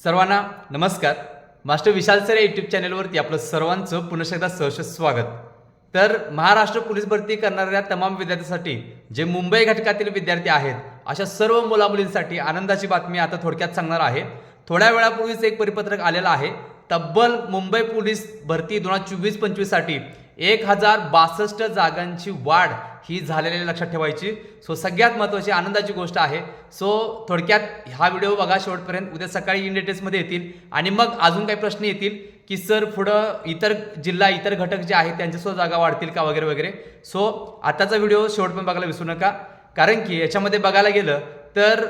सर्वांना नमस्कार. मास्टर विशाल सर या यूट्यूब चॅनलवरती आपलं सर्वांचं पुन्हा एकदा सहर्ष स्वागत. तर महाराष्ट्र पोलीस भरती करणाऱ्या तमाम विद्यार्थ्यांसाठी जे मुंबई घटकातील विद्यार्थी आहेत अशा सर्व मुलामुलींसाठी आनंदाची बातमी आता थोडक्यात सांगणार आहे. थोड्या वेळापूर्वीच एक परिपत्रक आलेलं आहे. तब्बल मुंबई पोलीस भरती 2024-25 साठी 1062 जागांची वाढ ही झालेली लक्षात ठेवायची. सो सगळ्यात महत्त्वाची आनंदाची गोष्ट आहे. सो थोडक्यात हा व्हिडिओ बघा शेवटपर्यंत. उद्या सकाळी इन डिटेल्समध्ये येतील आणि मग अजून काही प्रश्न येतील की सर पुढं इतर जिल्हा इतर घटक जे आहेत त्यांच्यासुद्धा जागा वाढतील का वगैरे वगैरे. सो आताचा व्हिडिओ शेवटपर्यंत बघायला विसरू नका, कारण की याच्यामध्ये बघायला गेलं तर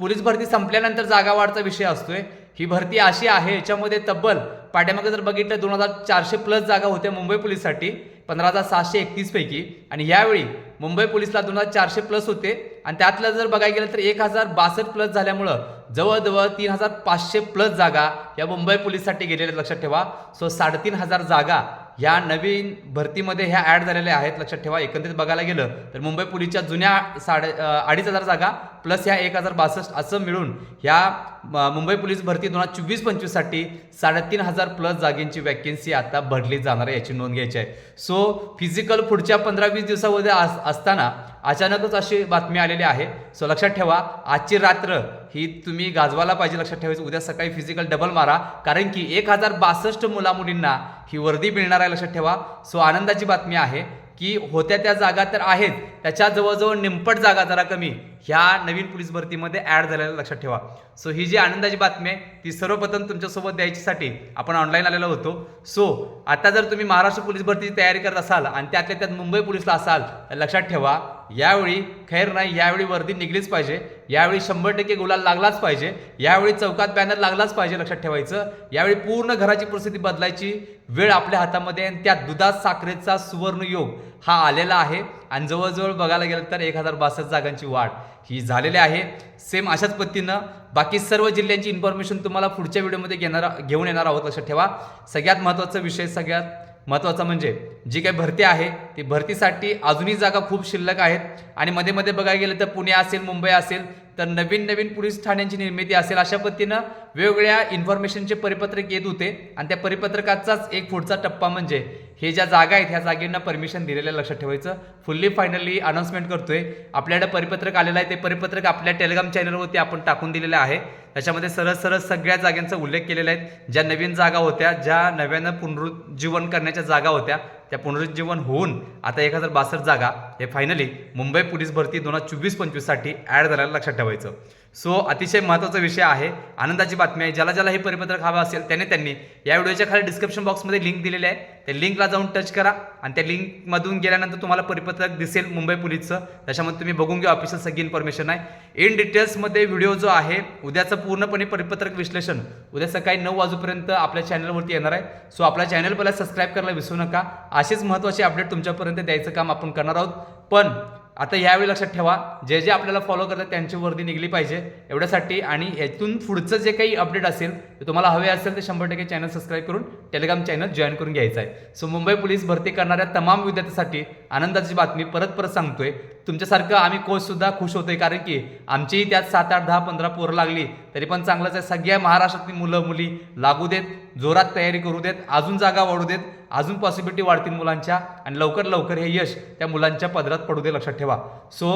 पोलीस भरती संपल्यानंतर जागा वाढचा विषय असतोय. ही भरती अशी आहे याच्यामध्ये तब्बल पाठीमागे जर बघितलं 2400 प्लस जागा होत्या मुंबई पोलीससाठी 15731 पैकी, आणि यावेळी मुंबई पोलीसला 2400 प्लस होते आणि त्यातलं जर बघायला गेलं तर 1062 प्लस झाल्यामुळं जवळजवळ 3500 प्लस जागा या मुंबई पोलीससाठी गेलेल्या लक्षात ठेवा. सो 3500 जागा ह्या नवीन भरतीमध्ये ह्या ॲड झालेल्या आहेत लक्षात ठेवा. एकंदरीत बघायला गेलं तर मुंबई पोलीसच्या जुन्या 2500 जागा प्लस ह्या 1062 असं मिळून ह्या मुंबई पोलीस भरती 2024-25 साठी 3500 प्लस जागेंची वॅकन्सी आता भरली जाणार आहे, याची नोंद घ्यायची आहे. सो फिजिकल पुढच्या 15-20 दिवसामध्ये असताना अचानकच अशी बातमी आलेली आहे. सो लक्षात ठेवा, आजची रात्र ही तुम्ही गाजवायला पाहिजे लक्षात ठेवायचं. उद्या सकाळी फिजिकल डबल मारा, कारण की 1062 मुलामुलींना ही वर्दी मिळणार आहे लक्षात ठेवा. सो आनंदाची बातमी आहे की होत्या त्या जागा तर आहेत, त्याच्या जवळजवळ निंपट जागा जरा कमी ह्या नवीन पोलीस भरतीमध्ये ॲड झालेल्या लक्षात ठेवा. सो ही जी आनंदाची बातमी आहे ती सर्वप्रथम तुमच्यासोबत द्यायच्यासाठी आपण ऑनलाईन आलेलो होतो. सो आता जर तुम्ही महाराष्ट्र पोलीस भरतीची तयारी करत असाल आणि त्यातल्या त्यात मुंबई पोलीसला असाल तर लक्षात ठेवा, यावेळी खैर नाही, यावेळी वर्दी निघलीच पाहिजे. यावेळी 100% गुलाल लागलाच पाहिजे. यावेळी चौकात बॅनर लागलाच पाहिजे लक्षात ठेवायचं. यावेळी पूर्ण घराची परिस्थिती बदलायची वेळ आपल्या हातामध्ये, आणि त्या दुधात साखरेचा सुवर्ण योग हा आलेला आहे. आणि जवळजवळ बघायला गेलं तर 1062 जागांची वाढ ही झालेली आहे. सेम अशाच पद्धतीनं बाकी सर्व जिल्ह्यांची इन्फॉर्मेशन तुम्हाला पुढच्या व्हिडिओमध्ये घेऊन येणार आहोत लक्षात ठेवा. सगळ्यात महत्त्वाचा विषय, सगळ्यात महत्त्वाचं म्हणजे जी काही भरती आहे ती भरतीसाठी अजूनही जागा खूप शिल्लक आहेत. आणि मध्ये मध्ये बघायला गेलं तर पुणे असेल, मुंबई असेल, तर नवीन नवीन पोलीस ठाण्यांची निर्मिती असेल, अशा पद्धतीनं वेगवेगळ्या इन्फॉर्मेशनचे परिपत्रक येत होते. आणि त्या परिपत्रकाचाच एक पुढचा टप्पा म्हणजे हे ज्या जागा आहेत ह्या जागेंना परमिशन दिलेलं लक्षात ठेवायचं. फुल्ली फायनली अनाउन्समेंट करतोय. आपल्याकडे परिपत्रक आलेलं आहे, ते परिपत्रक आपल्या टेलिग्राम चॅनलवरती आपण टाकून दिलेलं आहे. त्याच्यामध्ये सरळ सरळ सगळ्या जागांचा उल्लेख केलेला आहे. ज्या नवीन जागा होत्या, ज्या नव्यानं पुनरुज्जीवन करण्याच्या जागा होत्या, त्या पुनरुज्जीवन होऊन आता 1062 जागा हे फायनली मुंबई पोलीस भरती 2024-25 साठी ॲड झालेलं लक्षात ठेवायचं. सो अतिशय महत्त्वाचा विषय आहे, आनंदाची बातमी आहे. ज्याला ज्याला हे परिपत्रक हवं असेल त्यांनी या व्हिडिओच्या खाली डिस्क्रिप्शन बॉक्समध्ये लिंक दिलेली आहे, त्या लिंकला जाऊन टच करा आणि त्या लिंकमधून गेल्यानंतर तुम्हाला परिपत्रक दिसेल मुंबई पोलीसचं. त्याच्यामध्ये तुम्ही बघून घ्या, ऑफिशियल सगळी इन्फॉर्मेशन आहे. इन डिटेल्समध्ये व्हिडिओ जो आहे उद्याचं पूर्णपणे परिपत्रक विश्लेषण उद्या सकाळी 9 वाजेपर्यंत आपल्या चॅनलवरती येणार आहे. सो आपल्या चॅनल पहिला सबस्क्राईब करायला विसरू नका. असेच महत्त्वाचे अपडेट तुमच्यापर्यंत द्यायचं काम आपण करणार आहोत. पण आता यावेळी लक्षात ठेवा, जे जे आपल्याला फॉलो करतात त्यांची वर्दी निघली पाहिजे एवढ्यासाठी. आणि ह्यातून पुढचं जे काही अपडेट असेल ते तुम्हाला हवे असेल ते 100% चॅनल सबस्क्राईब करून टेलिग्राम चॅनल जॉईन करून घ्यायचं आहे. सो मुंबई पोलीस भरती करणाऱ्या तमाम विद्यार्थ्यांसाठी आनंदाची बातमी परत सांगतोय. तुमच्यासारखं आम्ही कोचसुद्धा खुश होतोय, कारण की आमचीही त्यात 7, 8, 10, 15 पोरं लागली तरी पण चांगलंच आहे. सगळ्या महाराष्ट्रातली मुलं मुली लागू देत, जोरात तयारी करू देत, अजून जागा वाढू देत, अजून पॉसिबिलिटी वाढतील मुलांच्या, आणि लवकर लवकर हे यश त्या मुलांच्या पदरात पडू दे लक्षात ठेवा. सो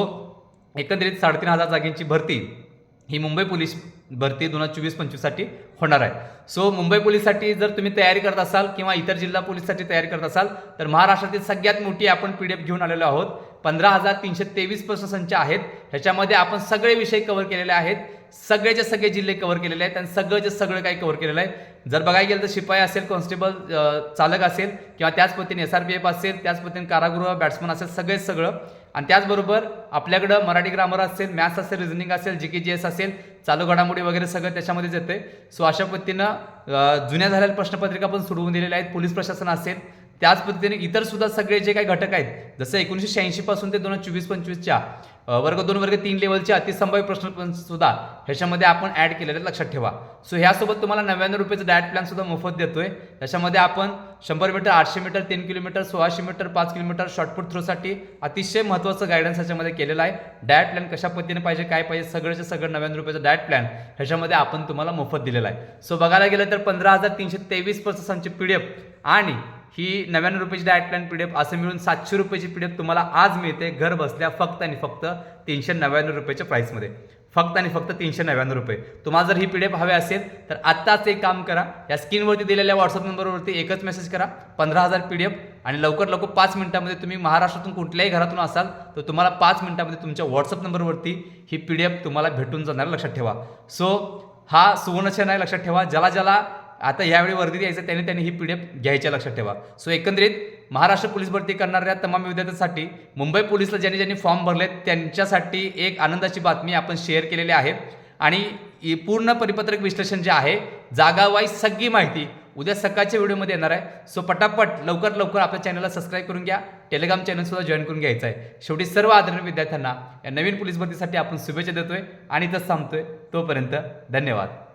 एकंदरीत 3500 जागेंची भरती ही मुंबई पोलीस भरती 2024-25 साठी होणार आहे. सो मुंबई पोलीससाठी जर तुम्ही तयारी करत असाल किंवा इतर जिल्हा पोलीससाठी तयारी करत असाल तर महाराष्ट्रातील सगळ्यात मोठी आपण PDF घेऊन आलेलो आहोत. 15,323 प्रश्नसंच आहेत. ह्याच्यामध्ये आपण सगळे विषय कव्हर केलेले आहेत, सगळेचे सगळे जिल्हे कव्हर केलेले आहेत आणि सगळं काही कव्हर केलेलं आहे. जर बघायला गेलं तर शिपाई असेल, कॉन्स्टेबल, चालक असेल, किंवा त्याच पद्धतीने SRPF असेल, त्याच पद्धतीने कारागृह, बॅट्समन असेल, सगळं. आणि त्याचबरोबर आपल्याकडं मराठी ग्रामर असेल, मॅथ्स असेल, रिझनिंग असेल, GK-GS असेल, चालू घडामोडी वगैरे सगळं त्याच्यामध्येच येते. सो अशा पद्धतीनं जुन्या झालेल्या प्रश्नपत्रिका पण सोडवून दिलेल्या आहेत. पोलीस प्रशासन असेल, त्याच पद्धतीने इतर सुद्धा सगळे जे काही घटक आहेत, जसं 1986 पासून ते 2024-25च्या वर्ग 2 वर्ग 3 लेवलचे अतिसंभाव्य प्रश्न पण सुद्धा ह्याच्यामध्ये आपण ऍड केलेले लक्षात ठेवा. सो ह्यासोबत तुम्हाला 99 रुपयाचं डाएट प्लॅन सुद्धा मोफत देतोय. त्याच्यामध्ये आपण 100 metre, 800 metre, 3 kilometre, 1600 metre, 5 kilometre shot put थ्रोसाठी अतिशय महत्त्वाचं गायडन्स ह्याच्यामध्ये केलेलं आहे. डाएट प्लॅन कशा पद्धतीने पाहिजे, काय पाहिजे, सगळ्याचे सगळं 99 रुपयाचं डाएट प्लॅन ह्याच्यामध्ये आपण तुम्हाला मोफत दिलेला आहे. सो बघायला गेलं तर 15,323 प्रश्नांची PDF आणि ही 99 रुपयाची डाएट प्लॅन PDF असं मिळून 700 रुपयाची PDF तुम्हाला आज मिळते घर बसल्या फक्त आणि फक्त 399 रुपयाच्या प्राईसमध्ये. फक्त आणि फक्त 399 रुपये. तुम्हाला जर ही PDF हवे असेल तर आत्ताच एक काम करा, या स्क्रीनवरती दिलेल्या व्हॉट्सअप नंबरवरती एकच मेसेज करा 15,000 PDF आणि लवकर लवकर 5 मिनिटांमध्ये तुम्ही महाराष्ट्रातून कुठल्याही घरातून असाल तर तुम्हाला 5 मिनिटांमध्ये तुमच्या व्हॉट्सअप नंबरवरती ही PDF तुम्हाला भेटून जाणार, लक्षात ठेवा. सो हा सुवर्णक्षण आहे, लक्षात ठेवा. ज्याला आता यावेळी वर्दीत यायचं त्यांनी ही PDF घ्यायच्या, लक्षात ठेवा. सो एकंदरीत महाराष्ट्र पोलीस भरती करणाऱ्या तमाम विद्यार्थ्यांसाठी, मुंबई पोलीसला ज्यांनी फॉर्म भरलेत त्यांच्यासाठी एक आनंदाची बातमी आपण शेअर केलेली आहे. आणि पूर्ण परिपत्रक विश्लेषण जे आहे, जागा वाईज सगळी माहिती उद्या सकाळच्या व्हिडिओमध्ये येणार आहे. सो पटापट लवकर आपल्या चॅनलला सबस्क्राईब करून घ्या, टेलिग्राम चॅनल सुद्धा जॉईन करून घ्यायचं आहे. शेवटी सर्व आदरणीय विद्यार्थ्यांना या नवीन पोलीस भरतीसाठी आपण शुभेच्छा देतोय आणि इथंच थांबतोय. तोपर्यंत धन्यवाद.